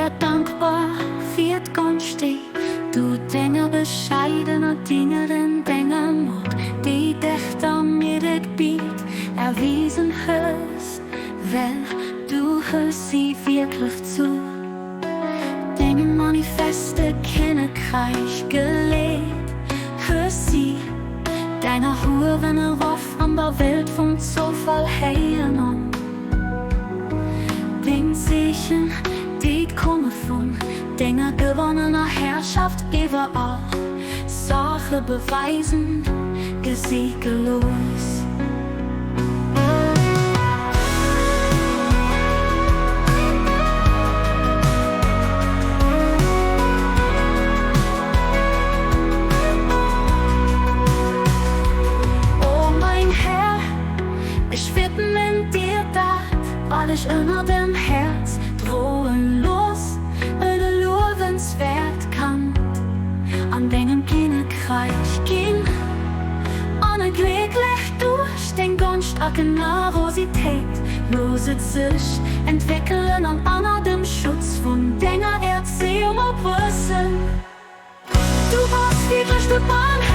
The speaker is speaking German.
sehr dankbar für die Gunst, die du deiner bescheidenen Dinge in deiner Mut, die Dächter mir das Gebiet erwiesen hast, weil du hörst sie wirklich zu. Deine Manifeste Königreich gelebt, hörst sie deiner Huren auf an der Welt von Zufall heilen um. Den Segen, die kommen von deiner gewonnener Herrschaft überall, Sache beweisen, gesiegellos. Ich immer dem Herz drohen los, lobenswert kann an deinem Königreich ging, ohne glücklich durch den Gunst a Generosität, loset sich entwickeln an einer dem Schutz von deiner Erziehung und Brüssel. Du warst wirklich der Mann.